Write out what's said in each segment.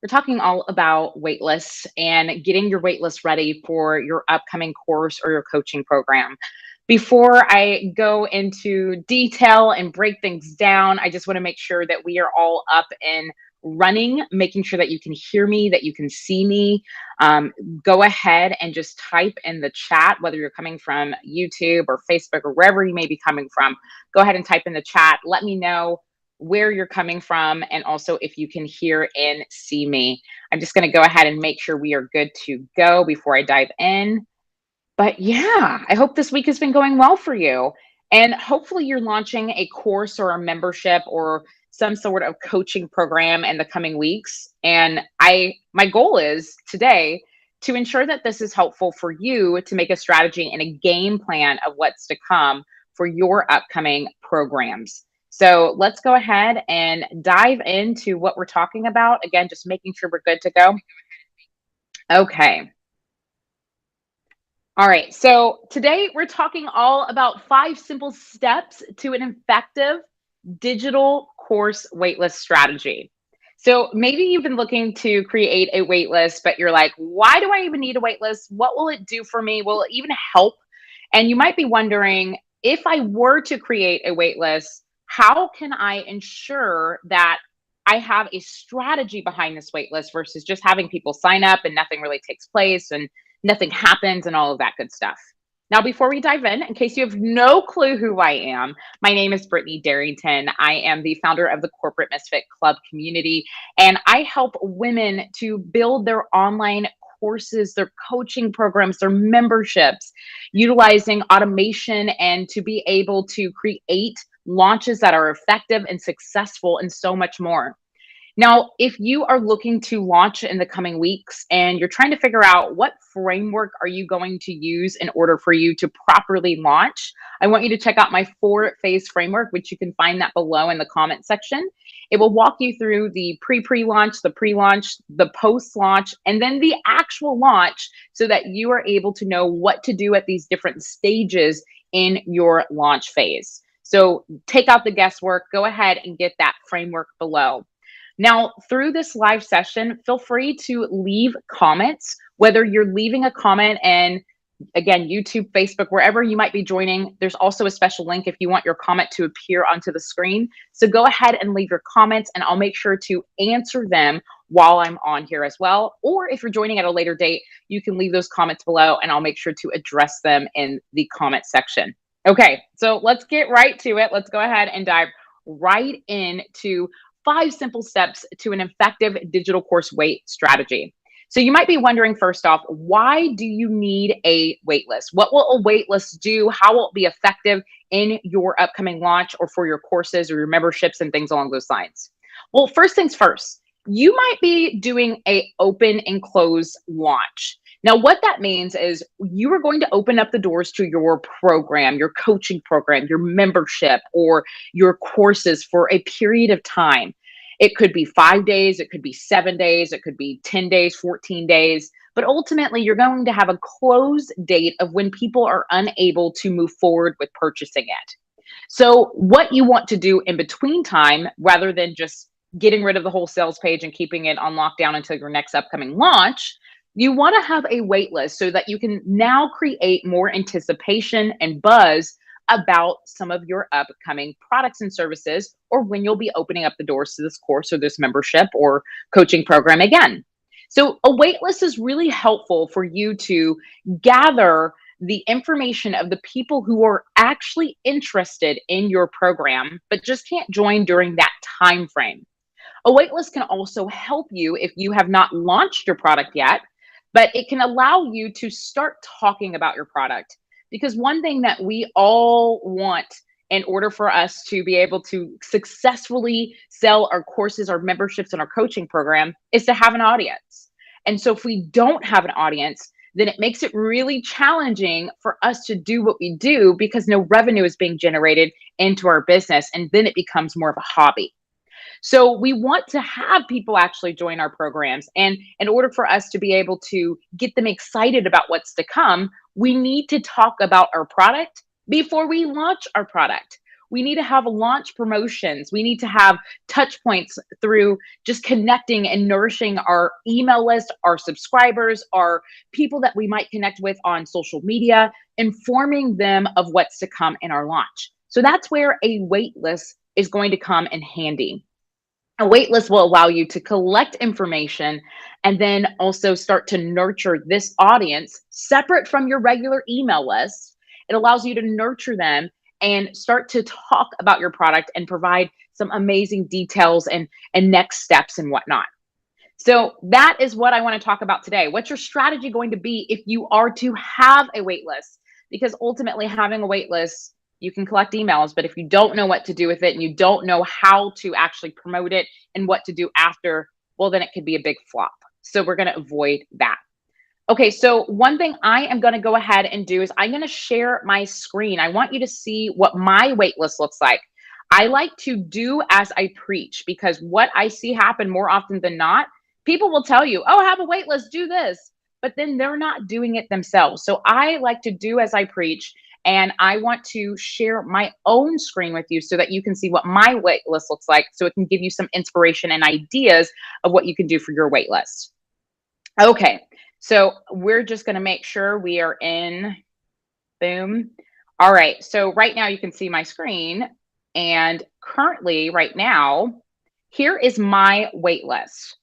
We're talking all about waitlists and getting your waitlist ready for your upcoming course or your coaching program. Before I go into detail and break things down, I just want to make sure that we are all up and running, making sure that you can hear me, that you can see me. Um, Go ahead and just type in the chat, whether you're coming from YouTube or Facebook or wherever you may be coming from. Go ahead and type in the chat. Let me know where you're coming from, and also if you can hear and see me. I'm just going to go ahead and make sure we are good to go before I dive in. But yeah, I hope this week has been going well for you. And hopefully, you're launching a course or a membership or some sort of coaching program in the coming weeks. And my goal is today to ensure that this is helpful for you to make a strategy and a game plan of what's to come for your upcoming programs. So let's go ahead and dive into what we're talking about. Again, just making sure we're good to go. Okay. All right. So today we're talking all about 5 simple steps to an effective digital course waitlist strategy. So maybe you've been looking to create a waitlist, but you're like, why do I even need a waitlist? What will it do for me? Will it even help? And you might be wondering, if I were to create a waitlist, how can I ensure that I have a strategy behind this waitlist versus just having people sign up and nothing really takes place and nothing happens and all of that good stuff? Now, before we dive in case you have no clue who I am, my name is Brittany Darrington. I am the founder of the Corporate Misfit Club community, and I help women to build their online courses, their coaching programs, their memberships, utilizing automation and to be able to create launches that are effective and successful and so much more. Now, if you are looking to launch in the coming weeks and you're trying to figure out what framework are you going to use in order for you to properly launch, I want you to check out my 4-phase framework, which you can find that below in the comment section. It will walk you through the pre-launch, the pre-launch, the post-launch, and then the actual launch so that you are able to know what to do at these different stages in your launch phase. So take out the guesswork, go ahead and get that framework below. Now, through this live session, feel free to leave comments, whether you're leaving a comment and again, YouTube, Facebook, wherever you might be joining. There's also a special link if you want your comment to appear onto the screen. So go ahead and leave your comments and I'll make sure to answer them while I'm on here as well. Or if you're joining at a later date, you can leave those comments below and I'll make sure to address them in the comment section. Okay, so let's get right to it. Let's go ahead and dive right into 5 simple steps to an effective digital course wait strategy. So you might be wondering, first off, why do you need a waitlist? What will a waitlist do? How will it be effective in your upcoming launch or for your courses or your memberships and things along those lines? Well, first things first, you might be doing a open and close launch. Now, what that means is you are going to open up the doors to your program, your coaching program, your membership, or your courses for a period of time. It could be 5 days, it could be 7 days, it could be 10 days, 14 days, but ultimately you're going to have a close date of when people are unable to move forward with purchasing it. So, what you want to do in between time, rather than just getting rid of the whole sales page and keeping it on lockdown until your next upcoming launch, you want to have a wait list so that you can now create more anticipation and buzz about some of your upcoming products and services, or when you'll be opening up the doors to this course or this membership or coaching program again. So, a wait list is really helpful for you to gather the information of the people who are actually interested in your program, but just can't join during that time frame. A waitlist can also help you if you have not launched your product yet, but it can allow you to start talking about your product. Because one thing that we all want in order for us to be able to successfully sell our courses, our memberships, and our coaching program is to have an audience. And so if we don't have an audience, then it makes it really challenging for us to do what we do because no revenue is being generated into our business. And then it becomes more of a hobby. So we want to have people actually join our programs. And in order for us to be able to get them excited about what's to come, we need to talk about our product before we launch our product. We need to have launch promotions. We need to have touch points through just connecting and nourishing our email list, our subscribers, our people that we might connect with on social media, informing them of what's to come in our launch. So that's where a wait list is going to come in handy. A wait list will allow you to collect information and then also start to nurture this audience separate from your regular email list. It allows you to nurture them and start to talk about your product and provide some amazing details and next steps and whatnot. So that is what I want to talk about today. What's your strategy going to be if you are to have a wait list? Because ultimately, having a wait list, you can collect emails, but if you don't know what to do with it and you don't know how to actually promote it and what to do after, well, then it could be a big flop. So we're going to avoid that. Okay, so one thing I am going to go ahead and do is I'm going to share my screen. I want you to see what my wait list looks like. I like to do as I preach, because what I see happen more often than not, people will tell you, oh, have a wait list, do this, but then they're not doing it themselves. So I like to do as I preach, and I want to share my own screen with you so that you can see what my wait list looks like, so it can give you some inspiration and ideas of what you can do for your wait list. Okay, so we're just going to make sure we are in. Boom. All right, so right now you can see my screen, and currently right now, here is my wait list.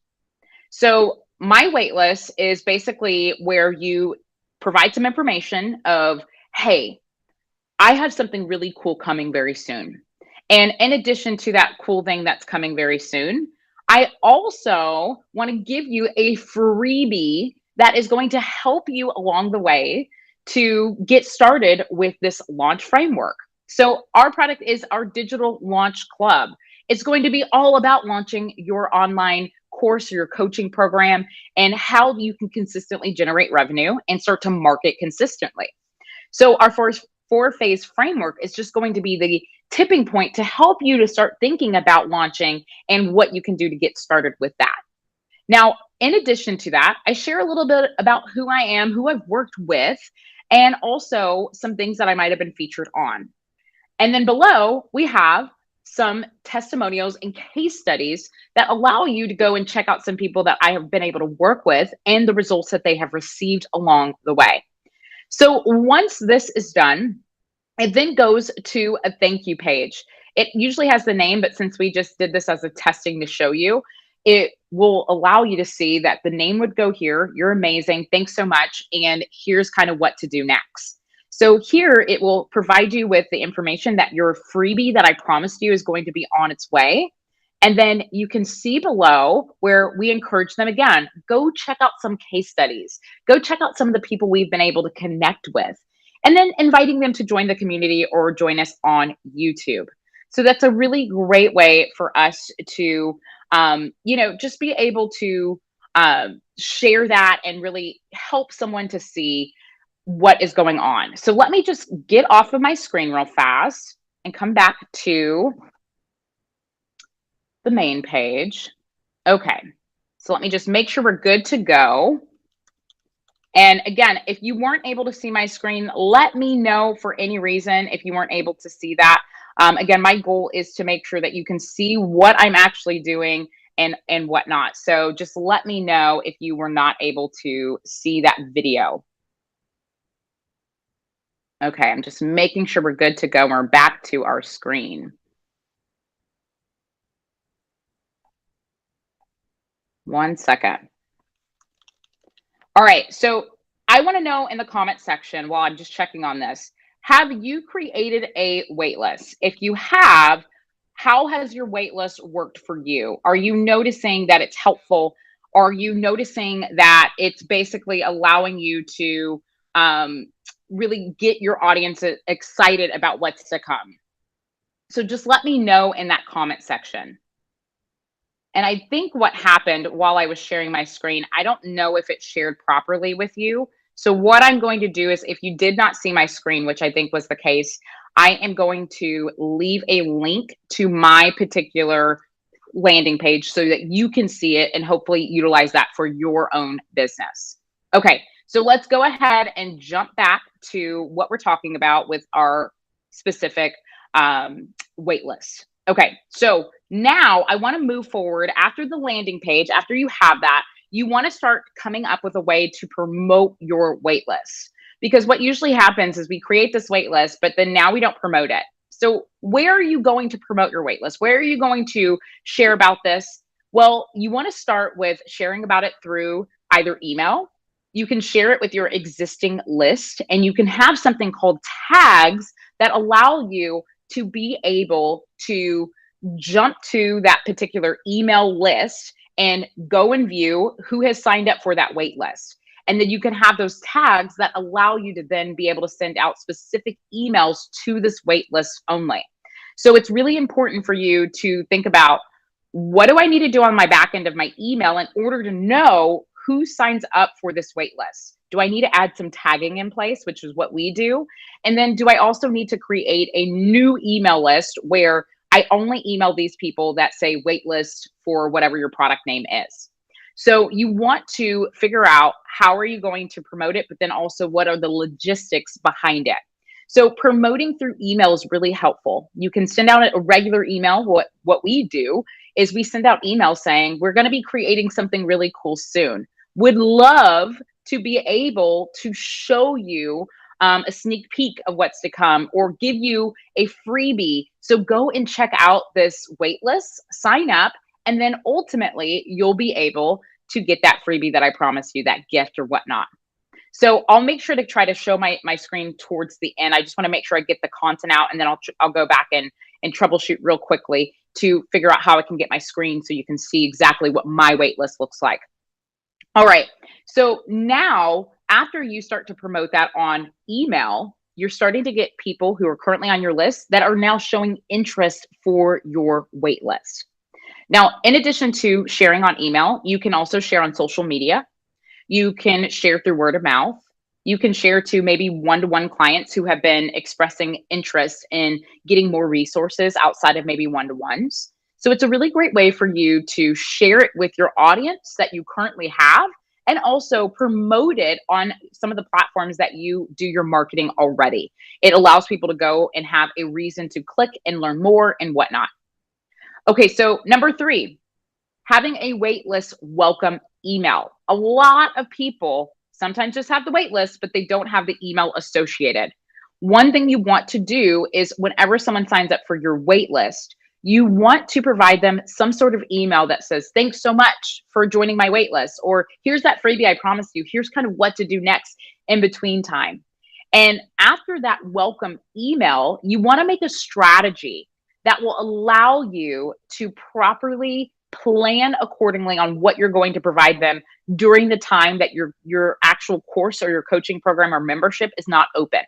So my wait list is basically where you provide some information of, hey, I have something really cool coming very soon. And in addition to that cool thing that's coming very soon, I also want to give you a freebie that is going to help you along the way to get started with this launch framework. So our product is our digital launch club. It's going to be all about launching your online course, your coaching program, and how you can consistently generate revenue and start to market consistently. So our first 4-phase framework is just going to be the tipping point to help you to start thinking about launching and what you can do to get started with that. Now, in addition to that, I share a little bit about who I am, who I've worked with, and also some things that I might have been featured on. And then below, we have some testimonials and case studies that allow you to go and check out some people that I have been able to work with and the results that they have received along the way. So once this is done, it then goes to a thank you page. It usually has the name, but since we just did this as a testing to show you, it will allow you to see that the name would go here. You're amazing. Thanks so much. And here's kind of what to do next. So here it will provide you with the information that your freebie that I promised you is going to be on its way. And then you can see below where we encourage them again, go check out some case studies, go check out some of the people we've been able to connect with, and then inviting them to join the community or join us on YouTube. So that's a really great way for us to, just be able to share that and really help someone to see what is going on. So let me just get off of my screen real fast and come back to the main page. Okay, so let me just make sure we're good to go. And again, if you weren't able to see my screen, let me know for any reason if you weren't able to see that. Again, my goal is to make sure that you can see what I'm actually doing and whatnot. So just let me know if you were not able to see that video. Okay, I'm just making sure we're good to go. We're back to our screen. One second. All right, so I want to know in the comment section while I'm just checking on this, have you created a wait list? If you have, how has your wait list worked for you? Are you noticing that it's helpful? Are you noticing that it's basically allowing you to really get your audience excited about what's to come? So just let me know in that comment section. And I think what happened while I was sharing my screen, I don't know if it shared properly with you. So what I'm going to do is, if you did not see my screen, which I think was the case, I am going to leave a link to my particular landing page so that you can see it and hopefully utilize that for your own business. Okay, so let's go ahead and jump back to what we're talking about with our specific waitlist. Okay, so now I want to move forward after the landing page. After you have that, you want to start coming up with a way to promote your waitlist. Because what usually happens is we create this waitlist, but then now we don't promote it. So where are you going to promote your waitlist? Where are you going to share about this? Well, you want to start with sharing about it through either email. You can share it with your existing list, and you can have something called tags that allow you to be able to jump to that particular email list and go and view who has signed up for that wait list. And then you can have those tags that allow you to then be able to send out specific emails to this wait list only. So it's really important for you to think about, what do I need to do on my back end of my email in order to know who signs up for this wait list? Do I need to add some tagging in place, which is what we do? And then do I also need to create a new email list where I only email these people that say wait list for whatever your product name is? So you want to figure out, how are you going to promote it, but then also what are the logistics behind it? So promoting through email is really helpful. You can send out a regular email. What we do is we send out emails saying, we're going to be creating something really cool soon. Would love to be able to show you a sneak peek of what's to come, or give you a freebie. So go and check out this waitlist, sign up, and then ultimately you'll be able to get that freebie that I promised you, that gift or whatnot. So I'll make sure to try to show my screen towards the end. I just want to make sure I get the content out, and then I'll go back and troubleshoot real quickly to figure out how I can get my screen so you can see exactly what my wait list looks like. All right. So now after you start to promote that on email, you're starting to get people who are currently on your list that are now showing interest for your wait list. Now, in addition to sharing on email, you can also share on social media. You can share through word of mouth. You can share to maybe one-to-one clients who have been expressing interest in getting more resources outside of maybe one-to-ones. So it's a really great way for you to share it with your audience that you currently have, and also promote it on some of the platforms that you do your marketing already. It allows people to go and have a reason to click and learn more and whatnot. Okay, so number 3, having a wait list welcome email. A lot of people sometimes just have the wait list, but they don't have the email associated. One thing you want to do is, whenever someone signs up for your wait list, you want to provide them some sort of email that says, thanks so much for joining my wait list, or here's that freebie I promised you, here's kind of what to do next in between time. And after that welcome email, you want to make a strategy that will allow you to properly plan accordingly on what you're going to provide them during the time that your actual course or your coaching program or membership is not open.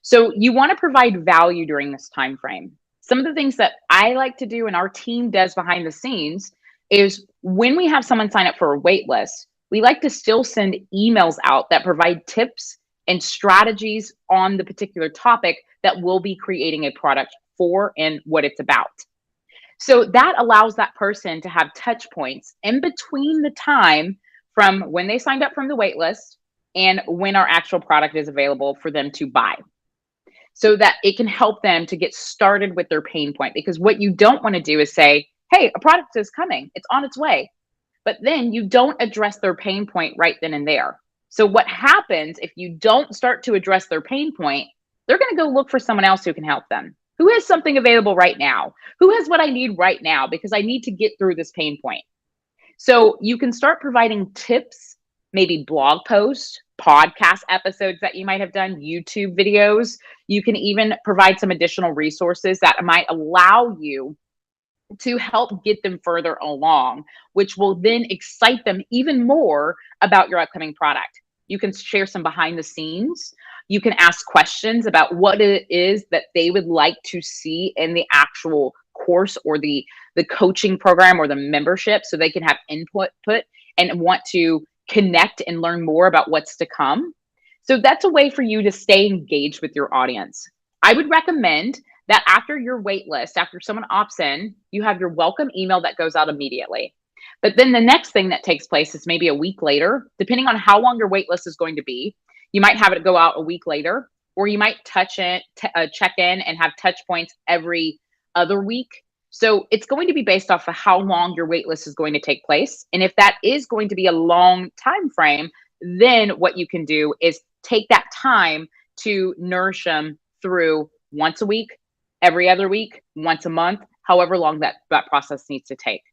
So you want to provide value during this time frame. Some of the things that I like to do and our team does behind the scenes is, when we have someone sign up for a wait list, we like to still send emails out that provide tips and strategies on the particular topic that we'll be creating a product for and what it's about. So that allows that person to have touch points in between the time from when they signed up from the wait list and when our actual product is available for them to buy, so that it can help them to get started with their pain point. Because what you don't want to do is say, hey, a product is coming, it's on its way, but then you don't address their pain point right then and there. So what happens if you don't start to address their pain point? They're going to go look for someone else who can help them, who has something available right now, who has what I need right now, because I need to get through this pain point. So you can start providing tips, maybe blog posts, podcast episodes that you might have done, YouTube videos. You can even provide some additional resources that might allow you to help get them further along, which will then excite them even more about your upcoming product. You can share some behind the scenes. You can ask questions about what it is that they would like to see in the actual course or the coaching program or the membership, so they can have input and want to connect and learn more about what's to come. So that's a way for you to stay engaged with your audience. I would recommend that after your wait list, after someone opts in, you have your welcome email that goes out immediately. But then the next thing that takes place is maybe a week later, depending on how long your wait list is going to be. You might have it go out a week later, or you might check in and have touch points every other week. So it's going to be based off of how long your wait list is going to take place. And if that is going to be a long time frame, then what you can do is take that time to nourish them through once a week, every other week, once a month, however long that process needs to take.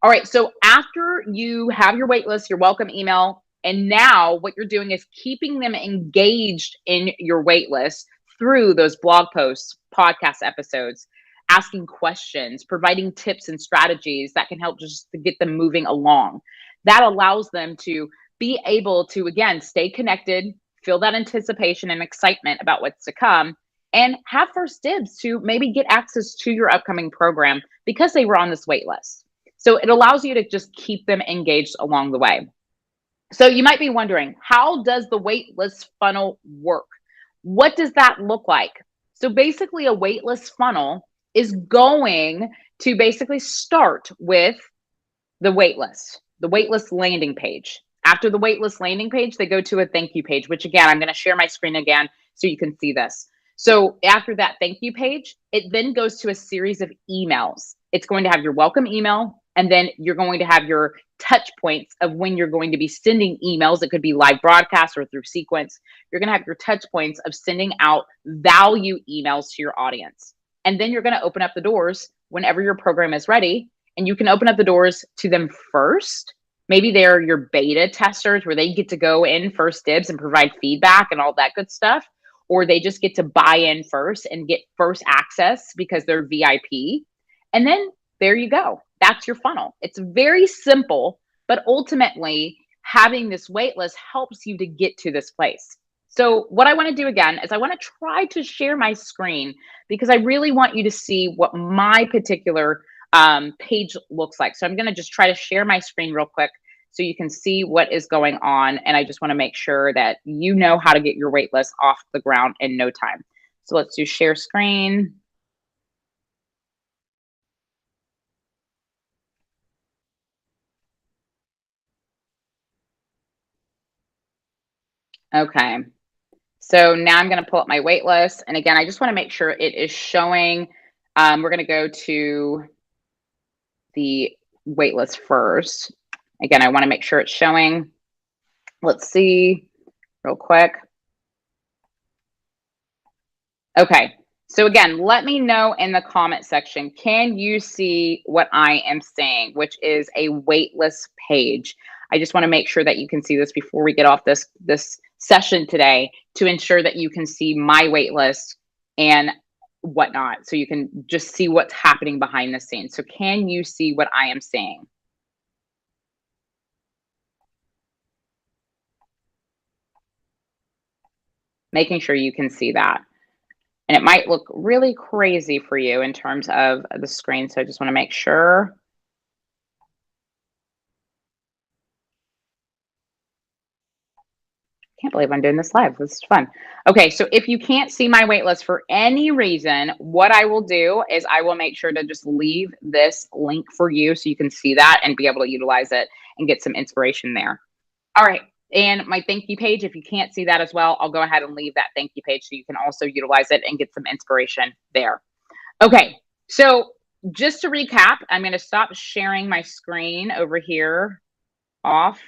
All right, so after you have your wait list, your welcome email, and now what you're doing is keeping them engaged in your wait list through those blog posts, podcast episodes, asking questions, providing tips and strategies that can help just to get them moving along. That allows them to be able to, again, stay connected, feel that anticipation and excitement about what's to come, and have first dibs to maybe get access to your upcoming program because they were on this wait list. So it allows you to just keep them engaged along the way. So you might be wondering, how does the waitlist funnel work? What does that look like? So basically a waitlist funnel is going to basically start with the waitlist landing page. After the waitlist landing page, they go to a thank you page, which again, I'm going to share my screen again so you can see this. So after that thank you page, it then goes to a series of emails. It's going to have your welcome email, and then you're going to have your touch points of when you're going to be sending emails. It could be live broadcast or through sequence. You're going to have your touch points of sending out value emails to your audience. And then you're going to open up the doors whenever your program is ready. And you can open up the doors to them first. Maybe they're your beta testers where they get to go in first dibs and provide feedback and all that good stuff. Or they just get to buy in first and get first access because they're VIP. And then there you go. That's your funnel. It's very simple, but ultimately having this wait list helps you to get to this place. So what I want to do again is I want to try to share my screen because I really want you to see what my particular page looks like. So I'm going to just try to share my screen real quick so you can see what is going on. And I just want to make sure that you know how to get your wait list off the ground in no time. So let's do share screen. Okay. So now I'm going to pull up my wait list. And again, I just want to make sure it is showing. We're going to go to the wait list first. Again, I want to make sure it's showing. Let's see real quick. Okay. So again, let me know in the comment section, can you see what I am saying, which is a waitlist page? I just want to make sure that you can see this before we get off this session today to ensure that you can see my waitlist and whatnot. So you can just see what's happening behind the scenes. So can you see what I am saying? Making sure you can see that. And it might look really crazy for you in terms of the screen. So I just want to make sure. Can't believe I'm doing this live. This is fun. Okay, so if you can't see my waitlist for any reason, what I will do is I will make sure to just leave this link for you so you can see that and be able to utilize it and get some inspiration there. All right. And my thank you page, if you can't see that as well, I'll go ahead and leave that thank you page so you can also utilize it and get some inspiration there. Okay, so just to recap, I'm going to stop sharing my screen over here off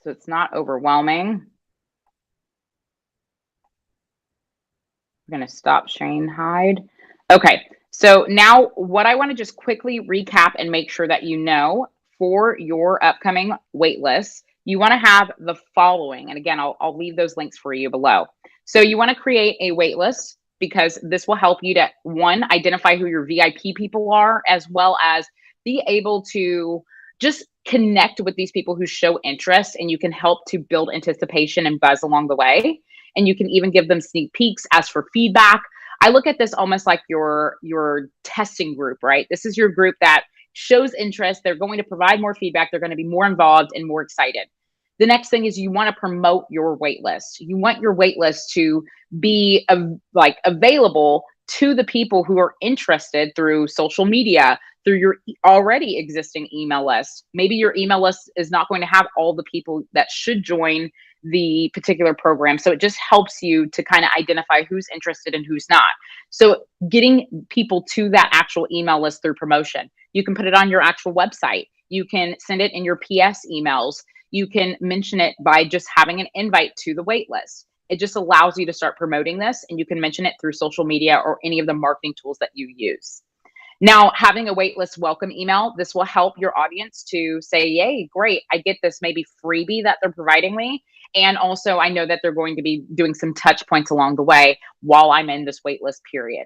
so it's not overwhelming. I'm going to stop sharing hide. Okay, so now what I want to just quickly recap and make sure that you know for your upcoming wait lists, you want to have the following. And again, I'll leave those links for you below. So you want to create a wait list because this will help you to, one, identify who your VIP people are, as well as be able to just connect with these people who show interest, and you can help to build anticipation and buzz along the way. And you can even give them sneak peeks, ask for feedback. I look at this almost like your testing group, right? This is your group that shows interest. They're going to provide more feedback. They're going to be more involved and more excited. The next thing is you want to promote your wait list. You want your wait list to be available to the people who are interested through social media, through your already existing email list. Maybe your email list is not going to have all the people that should join the particular program. So it just helps you to kind of identify who's interested and who's not. So getting people to that actual email list through promotion. You can put it on your actual website. You can send it in your PS emails. You can mention it by just having an invite to the wait list. It just allows you to start promoting this, and you can mention it through social media or any of the marketing tools that you use. Now, having a waitlist welcome email, this will help your audience to say, yay, great, I get this maybe freebie that they're providing me. And also, I know that they're going to be doing some touch points along the way while I'm in this waitlist period.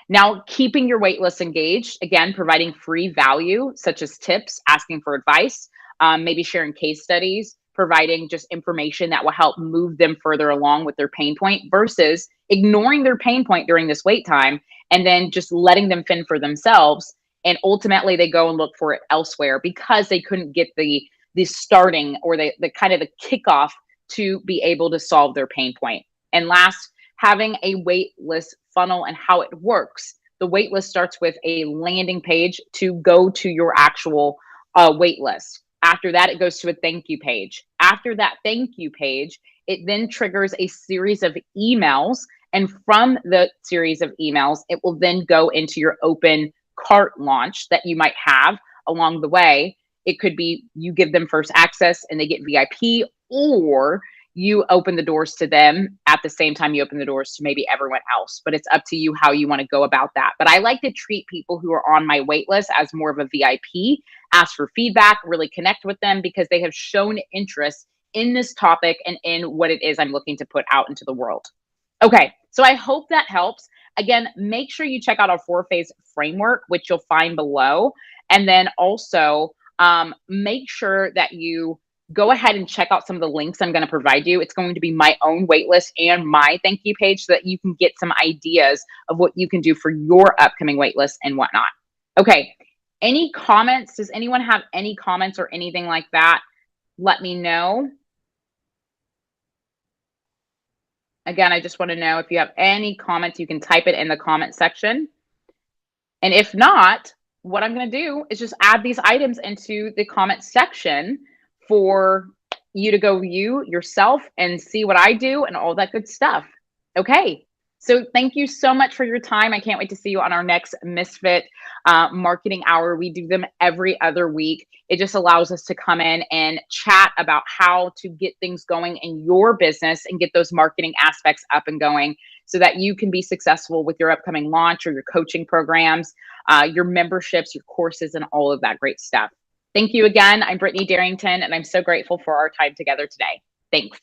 Now, keeping your waitlist engaged, again, providing free value, such as tips, asking for advice, maybe sharing case studies, providing just information that will help move them further along with their pain point versus ignoring their pain point during this wait time and then just letting them fend for themselves. And ultimately they go and look for it elsewhere because they couldn't get the starting or the kind of the kickoff to be able to solve their pain point. And last, having a wait list funnel and how it works. The wait list starts with a landing page to go to your actual wait list. After that, it goes to a thank you page. After that thank you page, it then triggers a series of emails. And from the series of emails, it will then go into your open cart launch that you might have along the way. It could be you give them first access and they get VIP, or you open the doors to them at the same time you open the doors to maybe everyone else. But it's up to you how you want to go about that. But I like to treat people who are on my wait list as more of a VIP, ask for feedback, really connect with them because they have shown interest in this topic and in what it is I'm looking to put out into the world. Okay, so I hope that helps. Again, make sure you check out our 4-phase framework, which you'll find below. And then also make sure that you go ahead and check out some of the links I'm going to provide you. It's going to be my own waitlist and my thank you page so that you can get some ideas of what you can do for your upcoming waitlist and whatnot. Okay, any comments? Does anyone have any comments or anything like that? Let me know. Again, I just want to know if you have any comments, you can type it in the comment section. And if not, what I'm going to do is just add these items into the comment section for you to go view yourself and see what I do and all that good stuff. Okay. So thank you so much for your time. I can't wait to see you on our next Misfit marketing hour. We do them every other week. It just allows us to come in and chat about how to get things going in your business and get those marketing aspects up and going so that you can be successful with your upcoming launch or your coaching programs, your memberships, your courses, and all of that great stuff. Thank you again. I'm Brittany Darrington, and I'm so grateful for our time together today. Thanks.